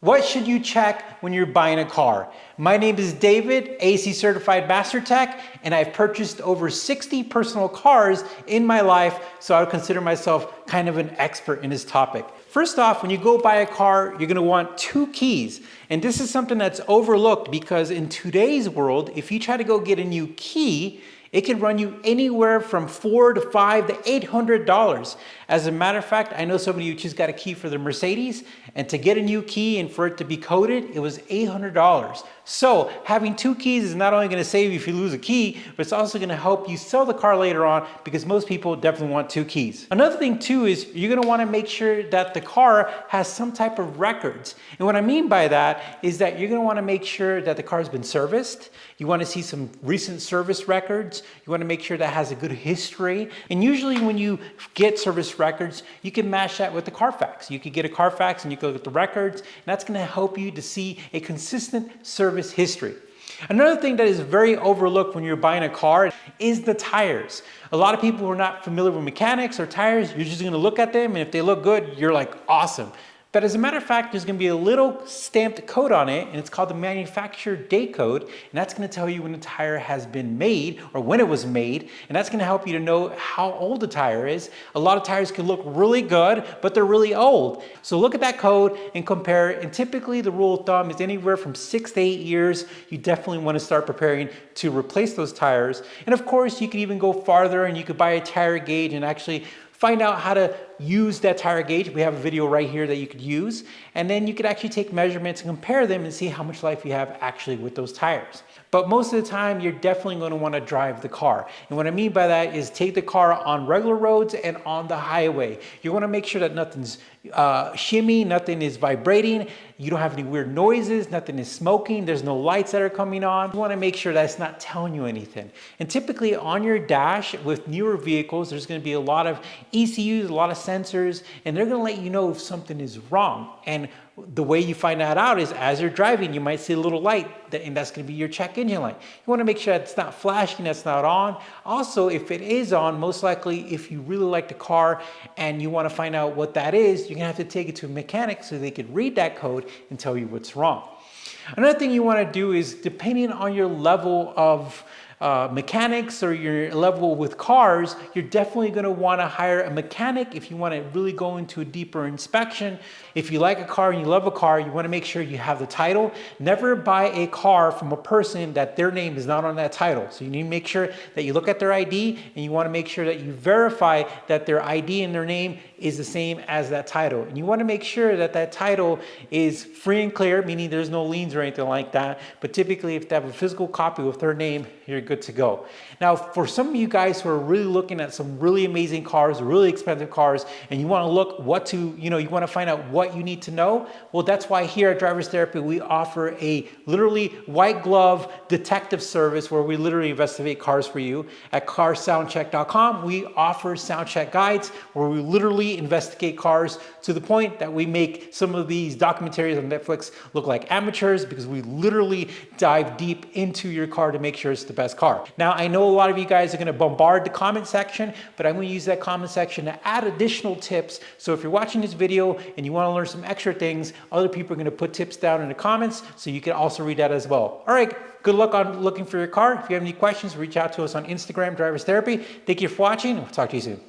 What should you check when you're buying a car? My name is David, ASE Certified Master Tech, and I've purchased over 60 personal cars in my life, so I would consider myself kind of an expert in this topic. First off, when you go buy a car, you're gonna want 2 keys. And this is something that's overlooked because in today's world, if you try to go get a new key, it can run you anywhere from $400 to $500 to $800. As a matter of fact, I know somebody who just got a key for their Mercedes, and to get a new key and for it to be coded, it was $800. So having 2 keys is not only going to save you if you lose a key, but it's also going to help you sell the car later on because most people definitely want 2 keys. Another thing too is you're going to want to make sure that the car has some type of records. And what I mean by that is that you're going to want to make sure that the car has been serviced. You want to see some recent service records. You want to make sure that has a good history. And usually when you get service records, you can match that with the Carfax. You could get a Carfax and you can look at the records, and that's going to help you to see a consistent service history. Another thing that is very overlooked when you're buying a car is the tires. A lot of people who are not familiar with mechanics or tires, you're just going to look at them, and if they look good, you're like, awesome. But as a matter of fact, there's going to be a little stamped code on it, and it's called the manufacturer date code, and that's going to tell you when the tire has been made or when it was made, and that's going to help you to know how old the tire is. A lot of tires can look really good, but they're really old. So look at that code and compare it, and typically the rule of thumb is anywhere from 6 to 8 years. You definitely want to start preparing to replace those tires. And of course, you could even go farther and you could buy a tire gauge and actually find out how to use that tire gauge. We have a video right here that you could use, and then you could actually take measurements and compare them and see how much life you have actually with those tires. But most of the time, you're definitely going to want to drive the car. And what I mean by that is take the car on regular roads and on the highway. You want to make sure that nothing's shimmy, nothing is vibrating, you don't have any weird noises, nothing is smoking, there's no lights that are coming on. You want to make sure that it's not telling you anything. And typically on your dash with newer vehicles, there's going to be a lot of ECUs, a lot of sensors, and they're going to let you know if something is wrong. And the way you find that out is as you're driving, you might see a little light, and that's going to be your check engine light. You want to make sure that it's not flashing, that's not on. Also, if it is on, most likely if you really like the car and you want to find out what that is, you're going to have to take it to a mechanic so they could read that code and tell you what's wrong. Another thing you want to do is, depending on your level of mechanics or your level with cars, you're definitely going to want to hire a mechanic if you want to really go into a deeper inspection. If you like a car and you love a car, you want to make sure you have the title. Never buy a car from a person that their name is not on that title. So you need to make sure that you look at their ID, and you want to make sure that you verify that their ID and their name is the same as that title. And you want to make sure that that title is free and clear, meaning there's no liens or anything like that. But typically if they have a physical copy with their name, you're good to go. Now, for some of you guys who are really looking at some really amazing cars, really expensive cars, and you want to look you want to find out what you need to know, well, that's why here at Drivers Therapy, we offer a literally white glove detective service where we literally investigate cars for you. At carsoundcheck.com, we offer sound check guides where we literally investigate cars to the point that we make some of these documentaries on Netflix look like amateurs, because we literally dive deep into your car to make sure it's the best car. Now, I know a lot of you guys are going to bombard the comment section, but I'm going to use that comment section to add additional tips. So if you're watching this video and you want to learn some extra things, other people are going to put tips down in the comments, so you can also read that as well. All right, good luck on looking for your car. If you have any questions, reach out to us on Instagram, Drivers Therapy. Thank you for watching. We'll talk to you soon.